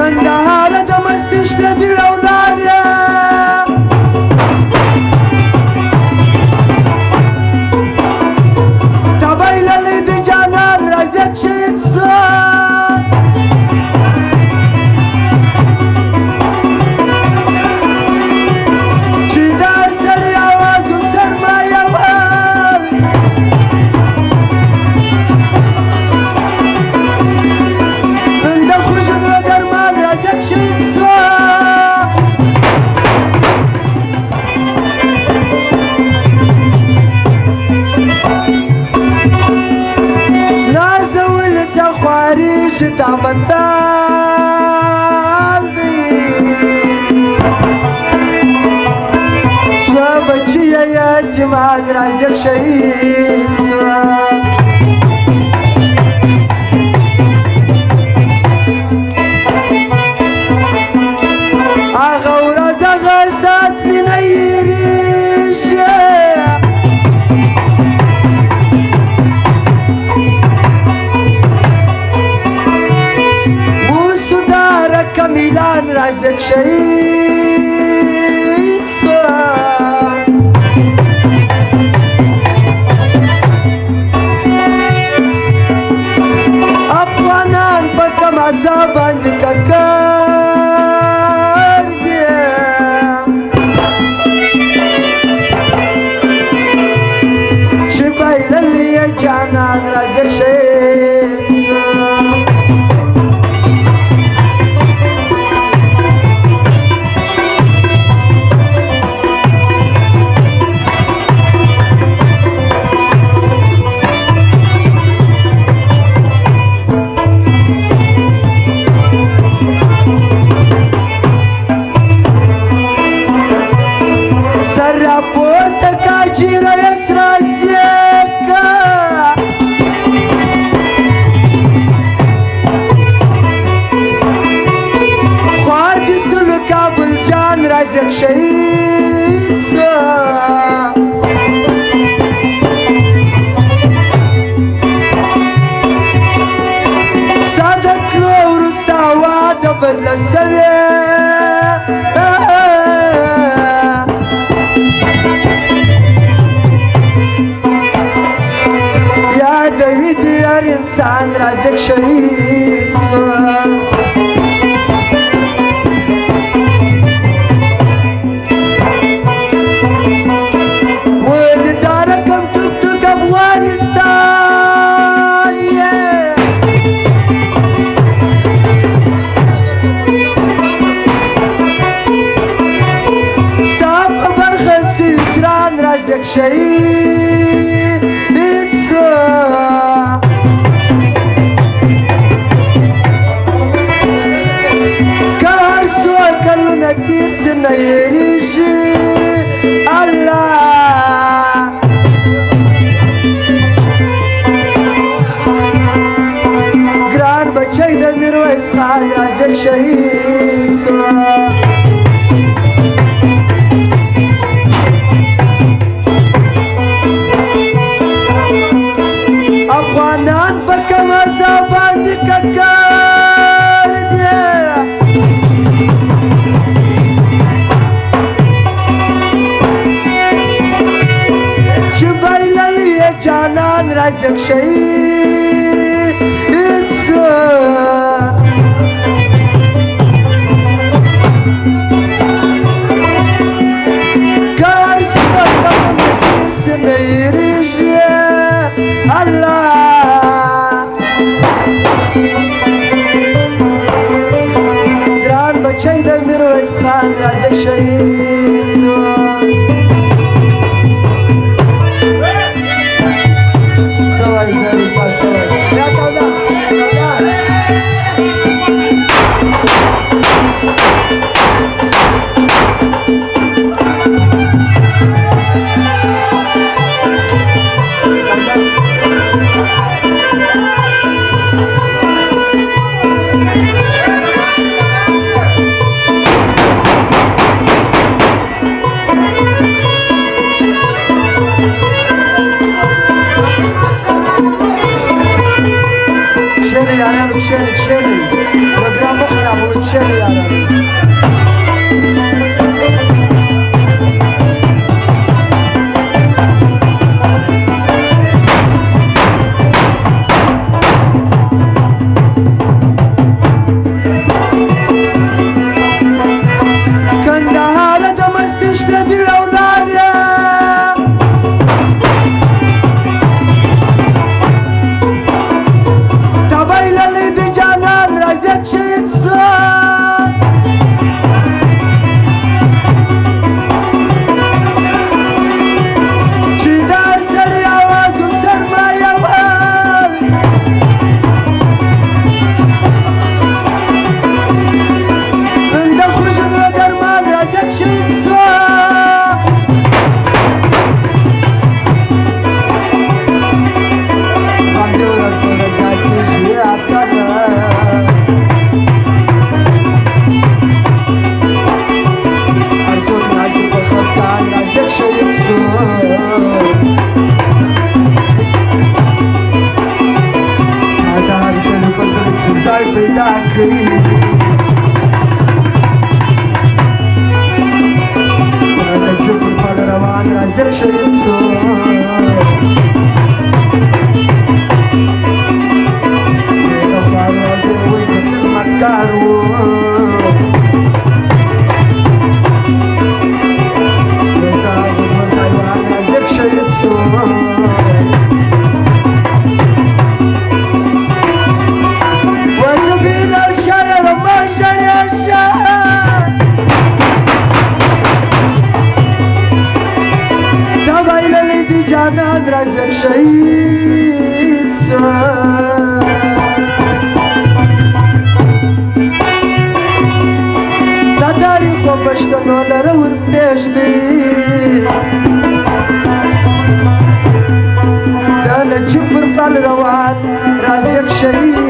کندهار د مستي شپې دي ولاړ یم تبی للی د جانان راځه شهید سو دامندان دی سوا بچی یتیمان رازق شهید سوا آغا ورځ هغه ساعت مې نه هېرېږي میلان رازق شهید سوا افغانان په کم عذاب باندې ککړ دي چې بایللی یې جانان رازق شهید سوا رازق شهید سوا ستا د تلو وروسته واده بدله سوې یادوي دې هر انسان رازق شهید سوا رازق شهید سوا که هر څو کلونه تېر سي نه هېرېږي الله ګران بچی د میرویس خان رازق شهید سوا افغانان په کم عذاب باندې ککړ دي چې بایللی یې جانان رازق شهید سوا که هر څه کلونه تېر سي نه هېرېږي الله ګران بچی د میرویس خان رازق شهید سوا سوای زر استاد سوای یا تودا کشیده یارم پیدا کړی د جبر په روان راځه شهید سو د خپل د اوس د خدمتګار وو دا اوس مسایوان راځه شهید سو جانان رازق شهید سو دا تاریخ و پښتنو لره ورپرېږدي د نجیب پر پل روان رازق شهید